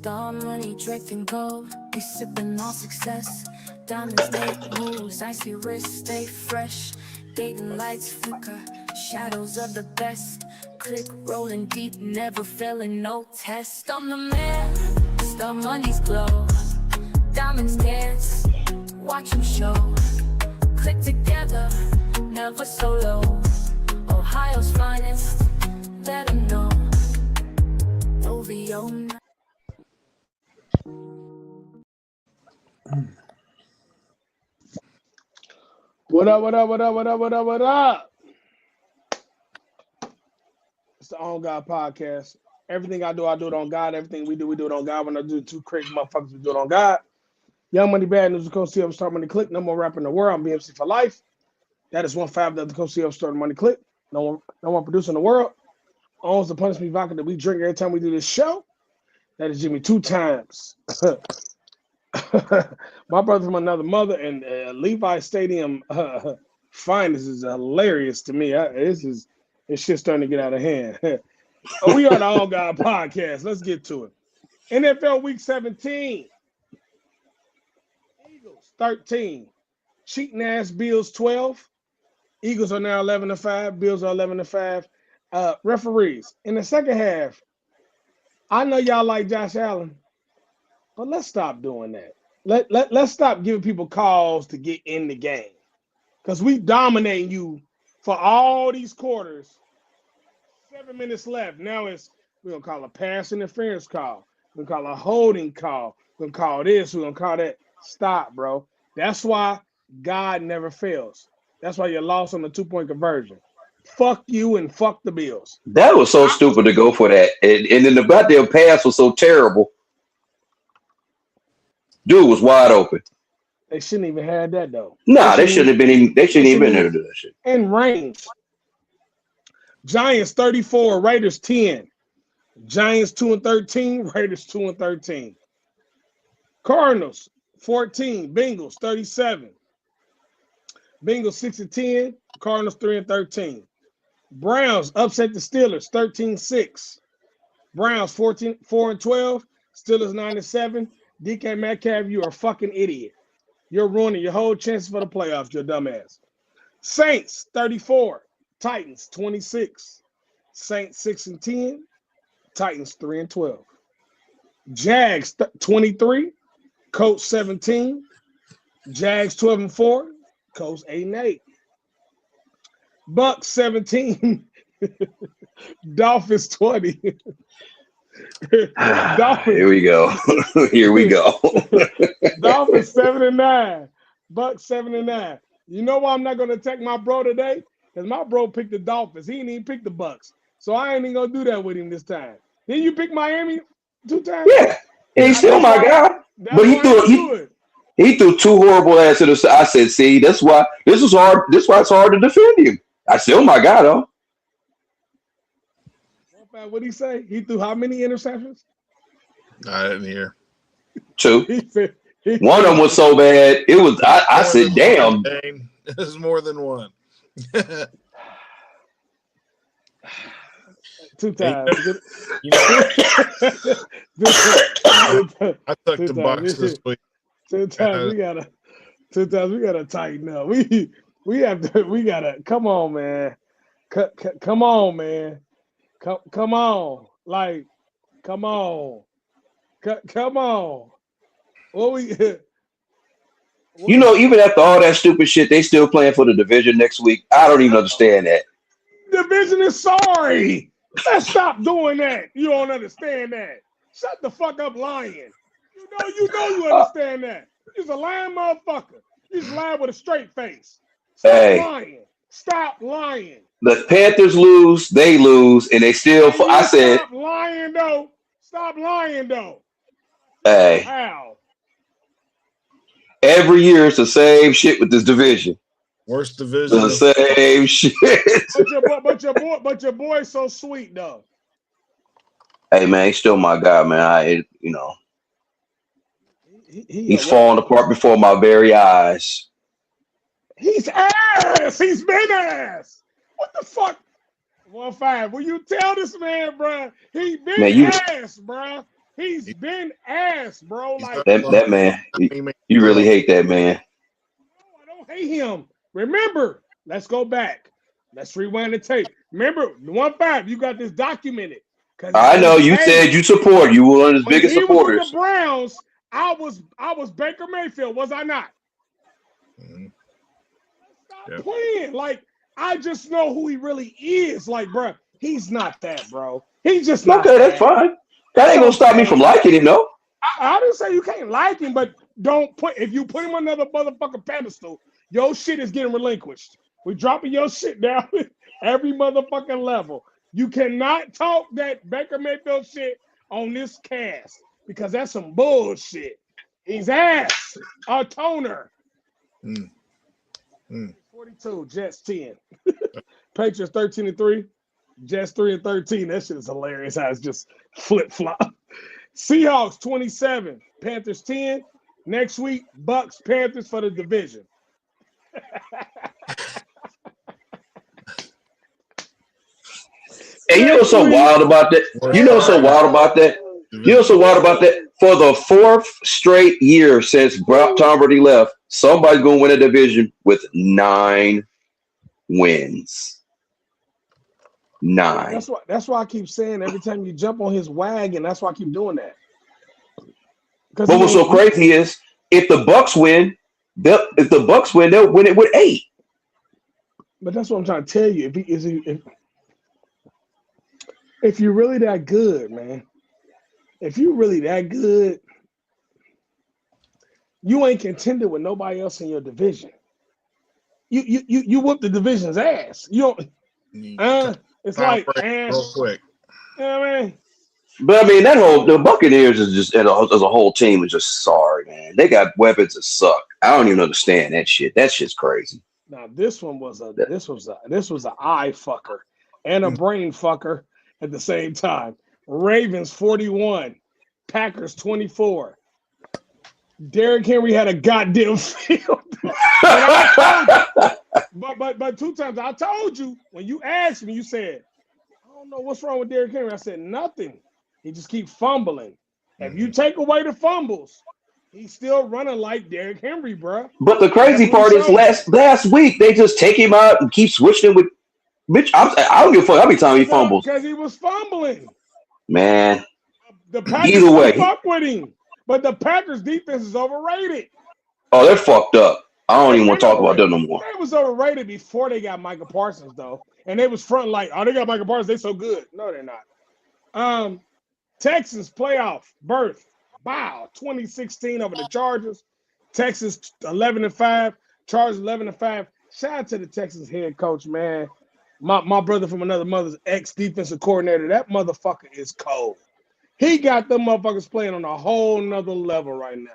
Star money draped in gold, we sippin' on success. Diamonds make moves, icy wrists stay fresh. Dating lights flicker, shadows of the best. Click rolling deep, never failing, no test. I'm the man, star money's glow. Diamonds dance, watch them show. Click together, never solo. Ohio's finest, let them know. OVO. What up, what up, what up, what up, what up, what up? It's the On God Podcast. Everything I do it on God. Everything we do it on God. When I do two crazy motherfuckers, we do it on God. Young Money, Bad News, the Coach CEO of Start Money Click. No more rapper in the world. I'm BMC for life. That is 1-5 of the Coach CEO of Start Money Click. No one producer in the world owns the Punishment vodka that we drink every time we do this show. That is Jimmy 2 times. My brother from another mother, and Levi Stadium finest is hilarious to me. This shit's starting to get out of hand. We are the All God Podcast. Let's get to it. NFL Week 17. Eagles 13. Cheating ass Bills 12. Eagles are now 11-5. Bills are 11-5. Referees in the second half. I know y'all like Josh Allen, but let's stop doing that. Let's stop giving people calls to get in the game. Because we dominating you for all these quarters. 7 minutes left. Now we're going to call a pass interference call. We're going to call a holding call. We're going to call this. We're going to call that. Stop, bro. That's why God never fails. That's why you lost on the 2-point conversion. Fuck you and fuck the Bills. That was so stupid to go for that. And then the goddamn pass was so terrible. Dude was wide open. They shouldn't even have that though. Nah, they shouldn't have been even there to do that shit. In range. Giants 34, Raiders 10. Giants 2-13, Raiders 2-13. Cardinals 14, Bengals 37. Bengals 6-10, Cardinals 3-13. Browns upset the Steelers 13-6. Browns 4-12, Steelers 9-7. DK Metcalf, you are a fucking idiot. You're ruining your whole chances for the playoffs, you dumbass. Saints 34, Titans 26. Saints 6-10, Titans 3-12. Jags 23, Colts 17. Jags 12-4, Colts 8-8. Bucks 17, Dolphins 20. Here we go. Here we go. Dolphins 7-9. Bucks 7-9. You know why I'm not gonna attack my bro today? Because my bro picked the Dolphins. He didn't even pick the Bucks. So I ain't even gonna do that with him this time. Didn't you pick Miami 2 times? Yeah. He's still my guy. But he threw 2 horrible ass to the. I said, see, that's why this was hard. This why it's hard to defend him. I still my guy though. What did he say? He threw how many interceptions? I didn't hear. 2. One of them was so bad. It was. I said, damn. It was more than one. 2 times. I took the Bucks this week. 2 times we gotta tighten up. We gotta come on, man. Come on, man. Come on. Like, come on. Come on. You know, even after all that stupid shit, they still playing for the division next week. I don't even understand that. Division is sorry. Let's stop doing that. You don't understand that. Shut the fuck up, lying. You know you understand that. You're a lying motherfucker. You just lying with a straight face. Stop lying. Stop lying. The Panthers lose, they lose, and they still. I said, stop lying though. Stop lying though. Hey. How? Every year it's the same shit with this division. Worst division. The same shit. But your boy's so sweet though. Hey man, he's still my guy, man. He's falling apart before my very eyes. He's ass. He's been ass. What the fuck? 1-5. Will you tell this man, bro? He been ass, bro. He's been ass, bro. He's Like, not That alone. that man, I mean, you really hate that man. no, I don't hate him. Remember, let's go back. Let's rewind the tape. Remember, the 1-5, you got this documented. Because I know you hey, said you support. You were one of his when biggest he was with the supporters. Browns, I was Baker Mayfield, was I not? Mhm. Stop Yeah. playing. Like, I just know who he really is. Like, bro, he's not that, bro. He's just not Okay, that's that. fine. That ain't gonna stop me from liking him, though. I didn't say you can't like him, but don't put if you put him on another motherfucking pedestal, your shit is getting relinquished. We're dropping your shit down every motherfucking level. You cannot talk that Baker Mayfield shit on this cast because that's some bullshit. He's ass. A toner. Mm. Mm. 42, Jets 10. Patriots 13-3. Jets 3-13. That shit is hilarious how it's just flip-flop. Seahawks 27, Panthers 10. Next week, Bucks, Panthers for the division. And you know what's so wild about that? You know what's so wild about that? You know what's so wild about that? For the fourth straight year since Tom Brady left, somebody's going to win a division with 9 wins. 9. That's why I keep saying every time you jump on his wagon, that's why I keep doing that. But what's so crazy is if the Bucks win, they'll win it with 8. But that's what I'm trying to tell you. If you're really that good, man, if you're really that good, you ain't contended with nobody else in your division. You whoop the division's ass. You don't. It's like, real quick. You know what I mean? But I mean, the Buccaneers is just as a whole team is just sorry, man. They got weapons that suck. I don't even understand that shit. That shit's crazy. Now this one was an eye fucker and a brain fucker at the same time. Ravens 41, Packers 24. Derrick Henry had a goddamn field. but 2 times I told you when you asked me, you said, I don't know what's wrong with Derrick Henry. I said nothing. He just keeps fumbling. If you take away the fumbles, he's still running like Derrick Henry, bro. But the crazy part is last week they just take him out and keep switching him with Mitch. I don't give a fuck how many times he fumbles. Because he was fumbling. Man. The Packers Either way. fuck with him. But the Packers defense is overrated. Oh, they're fucked up. I don't even want to talk about them no more. They was overrated before they got Micah Parsons, though. And they was front like, oh, they got Micah Parsons. They so good. No, they're not. Texans playoff berth. Wow, 2016 over the Chargers. Texas 11-5. Chargers 11-5. Shout out to the Texans head coach, man. My brother from another mother's ex-defensive coordinator. That motherfucker is cold. He got them motherfuckers playing on a whole nother level right now.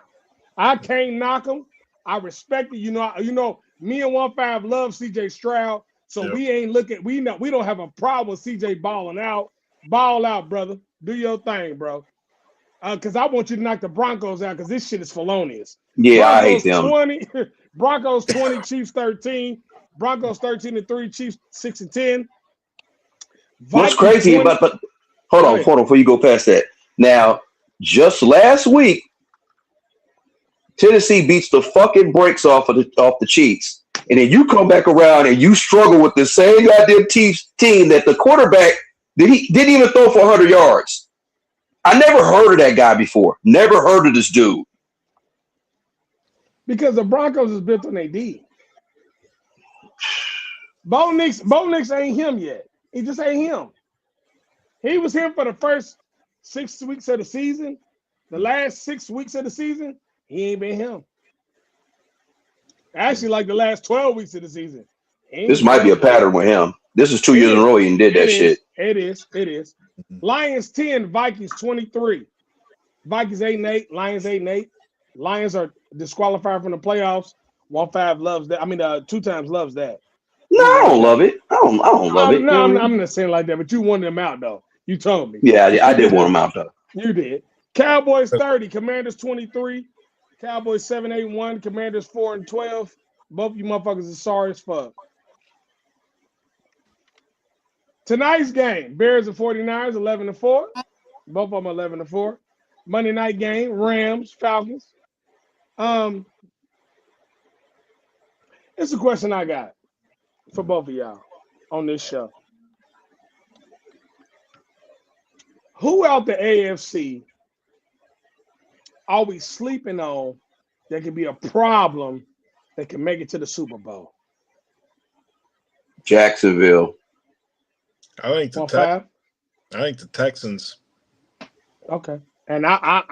I can't knock him. I respect it. You know, me and 1-5 love CJ Stroud. So we ain't looking, we don't have a problem with CJ balling out. Ball out, brother. Do your thing, bro. Because I want you to knock the Broncos out because this shit is felonious. Yeah, Broncos I hate them. 20, Broncos 20, Chiefs 13. Broncos 13-3, Chiefs 6-10. What's crazy 20, about, but hold on before you go past that. Now, just last week, Tennessee beats the fucking brakes off the Chiefs. And then you come back around and you struggle with the same goddamn Chiefs team that the quarterback didn't even throw for 100 yards. I never heard of that guy before. Never heard of this dude. Because the Broncos is built on AD. Bo Nix ain't him yet. He just ain't him. He was him for the first 6 weeks of the season. The last 6 weeks of the season, he ain't been him. Actually, like the last 12 weeks of the season. This might be a pattern with him. This is 2 years in a row he did that shit. It is. Lions 10, Vikings 23. Vikings 8-8, Lions 8-8. Lions are disqualified from the playoffs. 1-5 loves that. I mean, 2 times loves that. No, I don't love it. I don't love it. No, I'm not saying like that, but you wanted them out, though. You told me. Yeah, I did want them out, though. You did. Cowboys 30, Commanders 23. Cowboys 7-8-1, Commanders 4-12. Both you motherfuckers are sorry as fuck. Tonight's game, Bears and 49ers 11-4. Both of them 11-4. Monday night game, Rams, Falcons. It's a question I got for both of y'all on this show. Who out the AFC are we sleeping on that could be a problem that can make it to the Super Bowl? Jacksonville. I think the 1-5? I think the Texans. Okay. And I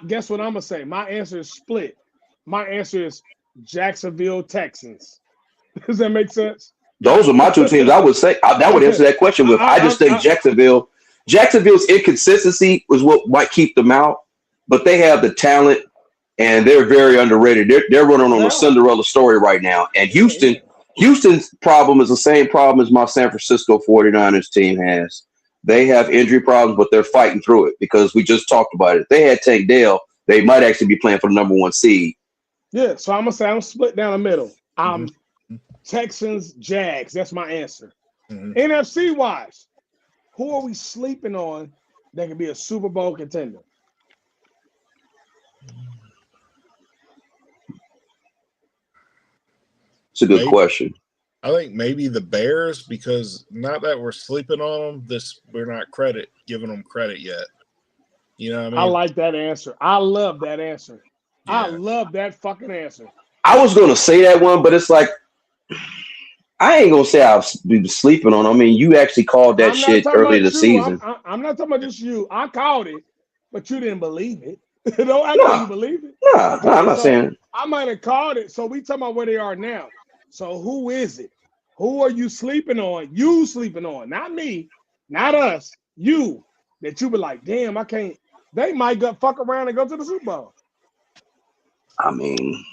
guess what I'm gonna say. My answer is split. My answer is Jacksonville Texans. Does that make sense? Those are my two teams. I would say that would answer that question with. I just think Jacksonville's inconsistency was what might keep them out, but they have the talent and they're very underrated. They're running on a Cinderella story right now. And Houston's problem is the same problem as my San Francisco 49ers team has. They have injury problems, but they're fighting through it because we just talked about it. If they had Tank Dell, they might actually be playing for the number 1 seed. Yeah, so I'm gonna say I'm split down the middle. Texans, Jags. That's my answer. NFC wise, who are we sleeping on that could be a Super Bowl contender? It's a good question. I think maybe the Bears, because not that we're sleeping on them, we're not giving them credit yet. You know what I mean? I like that answer. I love that answer. Yeah. I love that fucking answer. I was going to say that one, but it's like, I ain't going to say I've been sleeping on. I mean, you actually called that shit early in the season. I'm not talking about just you. I called it, but you didn't believe it. Don't act like you believe it. Nah, I'm not saying it. I might have called it. So we talking about where they are now. So who is it? Who are you sleeping on? You sleeping on, not me, not us. You that you be like, damn, I can't. They might fuck around and go to the Super Bowl. I mean,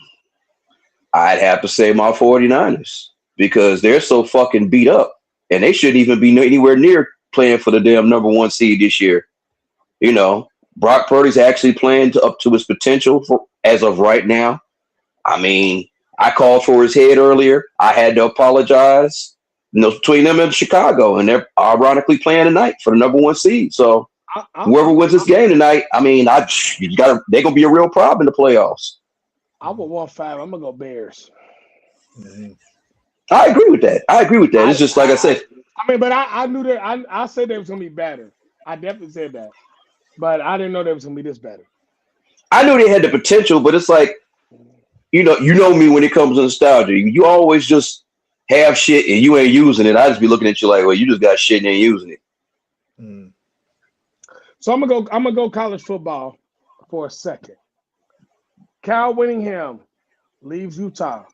I'd have to say my 49ers because they're so fucking beat up and they shouldn't even be anywhere near playing for the damn number 1 seed this year. You know, Brock Purdy's actually playing up to his potential as of right now. I mean, I called for his head earlier. I had to apologize. Between them and Chicago, and they're ironically playing tonight for the number 1 seed. So whoever wins this game tonight, I mean, they're gonna be a real problem in the playoffs. I would 1-5. I'm gonna go Bears. I agree with that. It's just like I said. I mean, but I knew that. I said they was gonna be better. I definitely said that, but I didn't know they was gonna be this better. I knew they had the potential, but it's like, you know me when it comes to nostalgia. You always just have shit and you ain't using it. I just be looking at you like, well, you just got shit and ain't using it. So I'm gonna go college football for a second. Cal Whittingham leaves Utah,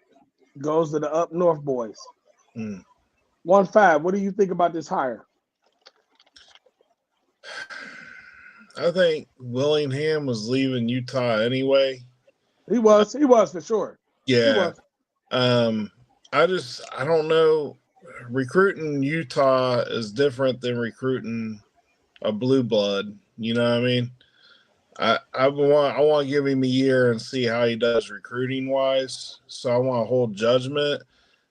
goes to the Up North Boys. 1-5. What do you think about this hire? I think Willingham was leaving Utah anyway. He was for sure. Yeah. I don't know. Recruiting Utah is different than recruiting a blue blood. You know what I mean? I want to give him a year and see how he does recruiting wise. So I want to hold judgment.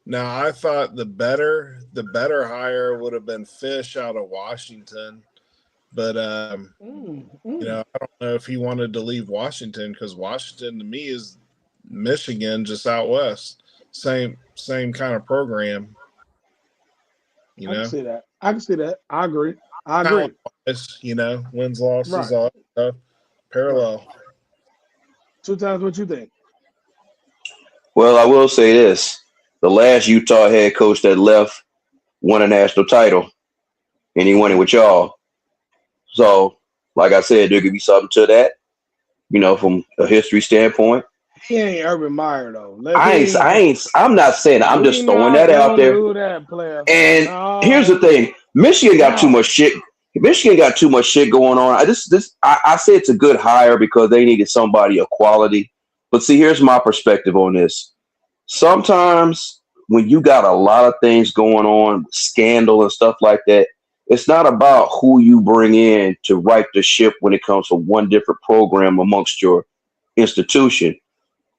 Now I thought the better hire would have been Fish out of Washington, but you know, I don't know if he wanted to leave Washington because Washington to me is Michigan just out west. Same kind of program. You know, I can see that. I agree. You know, wins, losses, all that stuff. Parallel. 2 times what you think? Well, I will say this. The last Utah head coach that left won a national title, and he won it with y'all. So, like I said, there could be something to that, you know, from a history standpoint. He ain't Urban Meyer, though. I'm not saying that. I'm just throwing that out there. And here's the thing. Michigan got too much shit. Michigan got too much shit going on. I say it's a good hire because they needed somebody of quality. But see, here's my perspective on this. Sometimes when you got a lot of things going on, scandal and stuff like that, it's not about who you bring in to right the ship when it comes to one different program amongst your institution.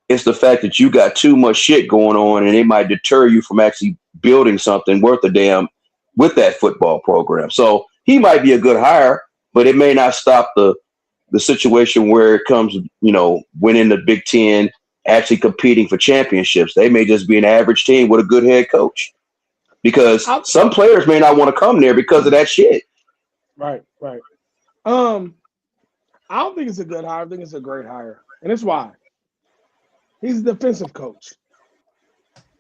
It's the fact that you got too much shit going on and it might deter you from actually building something worth a damn with that football program. So he might be a good hire, but it may not stop the the situation where it comes, winning the Big Ten, actually competing for championships. They may just be an average team with a good head coach because some players may not want to come there because of that shit. Right. I don't think it's a good hire. I think it's a great hire. And it's why. He's a defensive coach.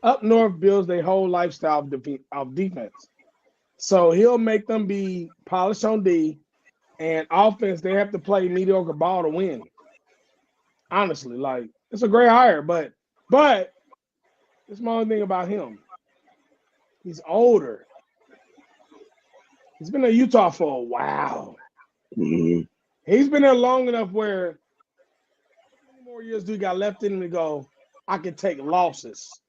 Up north builds their whole lifestyle of defense. So he'll make them be polished on D, and offense, they have to play mediocre ball to win. Honestly, like, it's a great hire, but it's my only thing about him. He's older. He's been in Utah for a while. Mm-hmm. He's been there long enough where how many more years do he got left in him to go, I can take losses.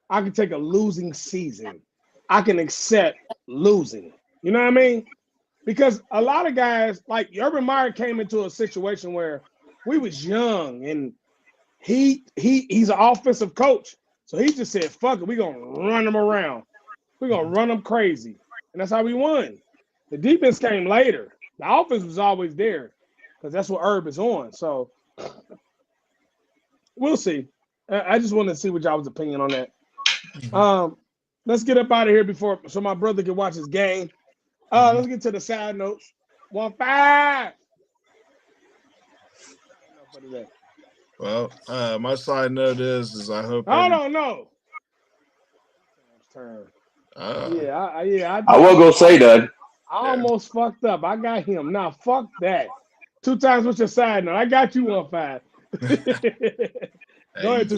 I can take a losing season. I can accept losing. You know what I mean? Because a lot of guys, like Urban Meyer came into a situation where we was young and he's an offensive coach. So he just said, fuck it, we're going to run them around. We're going to run them crazy. And that's how we won. The defense came later. The offense was always there because that's what Herb is on. So we'll see. I just wanted to see what y'all's opinion on that. Let's get up out of here so my brother can watch his game. Let's get to the side notes. 1-5. Well, my side note is I hope. I don't know. I won't go say that. I almost fucked up. I got him. Now, fuck that. 2 times with your side note. I got you 1-5. Go ahead.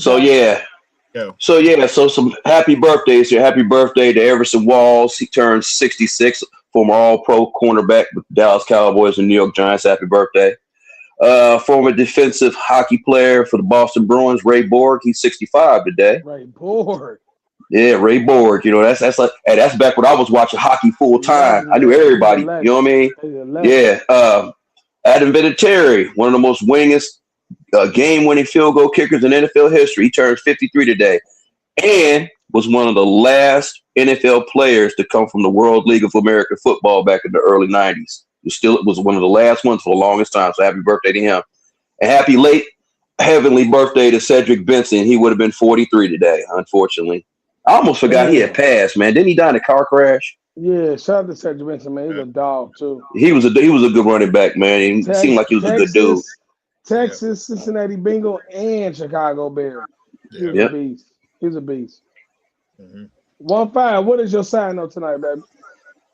So some happy birthdays here. Happy birthday to Everson Walls. He turned 66, former All-Pro cornerback with the Dallas Cowboys and New York Giants. Happy birthday. Former defensive hockey player for the Boston Bruins, Ray Borg. He's 65 today. Ray Borg. Yeah, Ray Borg. That's like, hey, that's back when I was watching hockey full time. I knew everybody. You know what I mean? Yeah. Adam Vinatieri, one of the most winningest game-winning field goal kickers in NFL history. He turned 53 today, and was one of the last NFL players to come from the World League of American Football back in the early 90s. It was one of the last ones for the longest time. So happy birthday to him, and happy late heavenly birthday to Cedric Benson. He would have been 43 today, unfortunately. I almost forgot he had passed, man. Didn't he die in a car crash? Yeah, shout out to Cedric Benson, man. He's a dog too. He was a good running back, man. He seemed like he was a good dude. Texas, Cincinnati Bengal, and Chicago Bears. He was a beast. He's a beast. 1-5. What is your side note tonight, baby?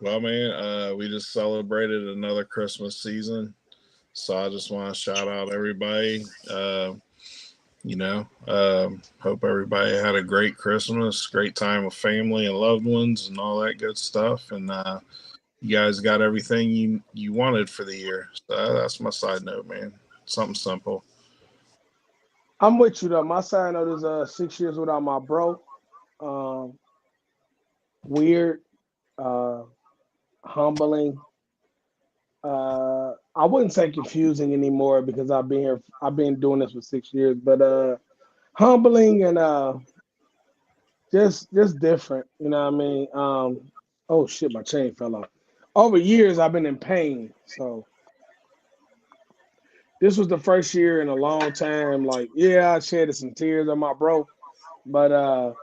Well, man, we just celebrated another Christmas season, so I just want to shout out everybody. Hope everybody had a great Christmas, great time with family and loved ones and all that good stuff. And you guys got everything you wanted for the year. So that's my side note, man. Something simple. I'm with you, though. My side note is 6 years without my bro. Weird, humbling. I wouldn't say confusing anymore because I've been doing this for 6 years, but humbling and just different. You know what I mean? Oh shit, my chain fell off. Over years, I've been in pain, so this was the first year in a long time. Like, I shedded some tears on my bro, but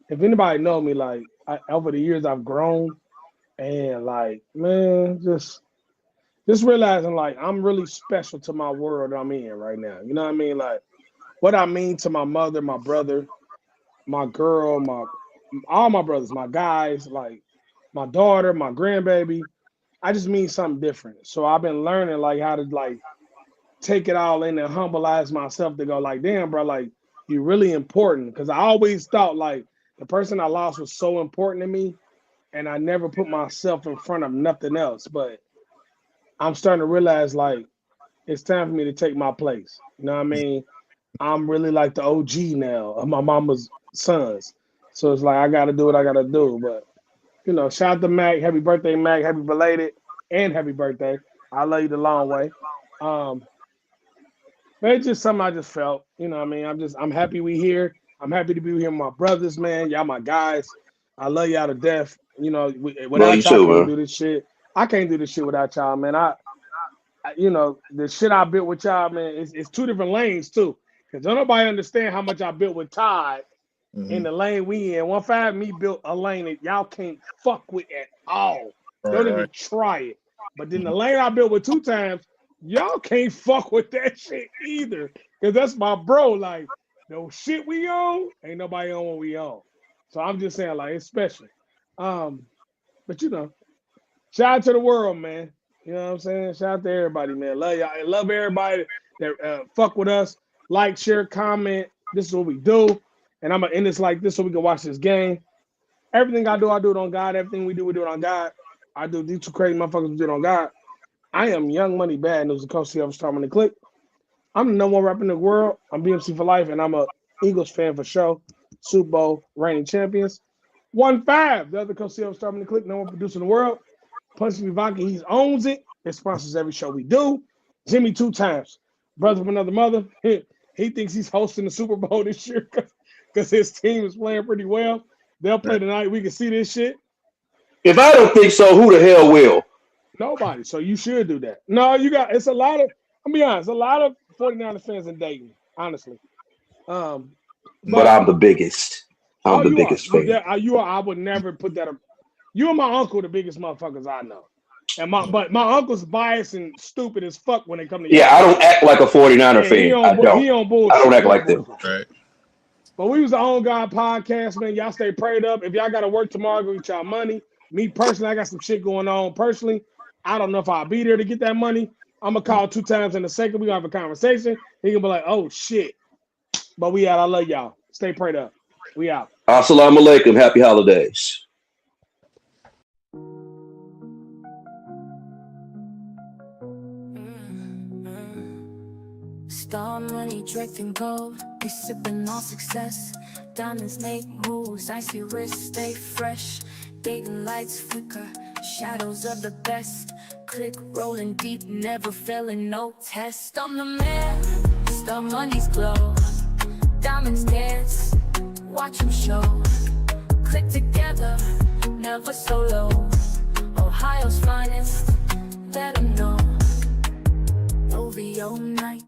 if anybody know me, like over the years, I've grown, and like, man, just realizing like I'm really special to my world I'm in right now. You know what I mean? Like what I mean to my mother, my brother, my girl, all my brothers, my guys, like my daughter, my grandbaby. I just mean something different. So I've been learning like how to like take it all in and humbleize myself to go like, damn, bro, like you're really important. Because I always thought like the person I lost was so important to me, and I never put myself in front of nothing else. But I'm starting to realize like it's time for me to take my place. You know what I mean? I'm really like the OG now of my mama's sons. So it's like I gotta do what I gotta do. But shout out to Mac. Happy birthday, Mac. Happy belated and happy birthday. I love you the long way. It's just something I just felt. You know what I mean? I'm happy we here. I'm happy to be here with my brothers, man. Y'all my guys. I love y'all to death. Without y'all, I can't do this shit. I can't do this shit without y'all, man. you know, the shit I built with y'all, man, it's two different lanes too. Cause don't nobody understand how much I built with Todd in the lane we in. 1-5 me built a lane that y'all can't fuck with at all. Don't even try it. But then the lane I built with 2 times, y'all can't fuck with that shit either. Cause that's my bro. Like, the shit we own, ain't nobody on what we own. So I'm just saying, like, it's special. But you know, shout out to the world, man. You know what I'm saying? Shout out to everybody, man. Love y'all. I love everybody that fuck with us. Like, share, comment. This is what we do. And I'm gonna end this like this so we can watch this game. Everything I do it on God. Everything we do it on God. I do these 2 crazy motherfuckers we do it on God. I am Young Money Bad News, the coach of Storm on the Click. I'm the number 1 rapper in the world. I'm BMC for life, and I'm a Eagles fan for show. Super Bowl reigning champions. 1-5, the other coach of Storm on the Click, number 1 producer in the world. Punch Me Vodka, he owns it. It sponsors every show we do. Jimmy 2 times. Brother from another mother. He thinks he's hosting the Super Bowl this year because his team is playing pretty well. They'll play tonight. We can see this shit. If I don't think so, who the hell will? Nobody. So you should do that. No, it's a lot of, I'll be honest, a lot of 49er fans in Dayton, honestly. But I'm the biggest. I'm the biggest fan. I would never put that up. You and my uncle the biggest motherfuckers I know. But my uncle's biased and stupid as fuck when they come to I don't act like a 49er fan. I don't act like them. Right. But we was the On God podcast, man. Y'all stay prayed up. If y'all got to work tomorrow, go get y'all money. Me personally, I got some shit going on personally. I don't know if I'll be there to get that money. I'm going to call 2 times in a second. We're going to have a conversation. He going to be like, oh, shit. But we out. I love y'all. Stay prayed up. We out. Assalamu alaikum. Happy holidays. Star money draping gold, we sipping on success. Diamonds make moves, icy wrists stay fresh. Dating lights flicker, shadows of the best. Click rolling deep, never failing, no test. I'm the man, star money's glow. Diamonds dance, watch them show. Click together, never solo. Ohio's finest, let them know. OVO night.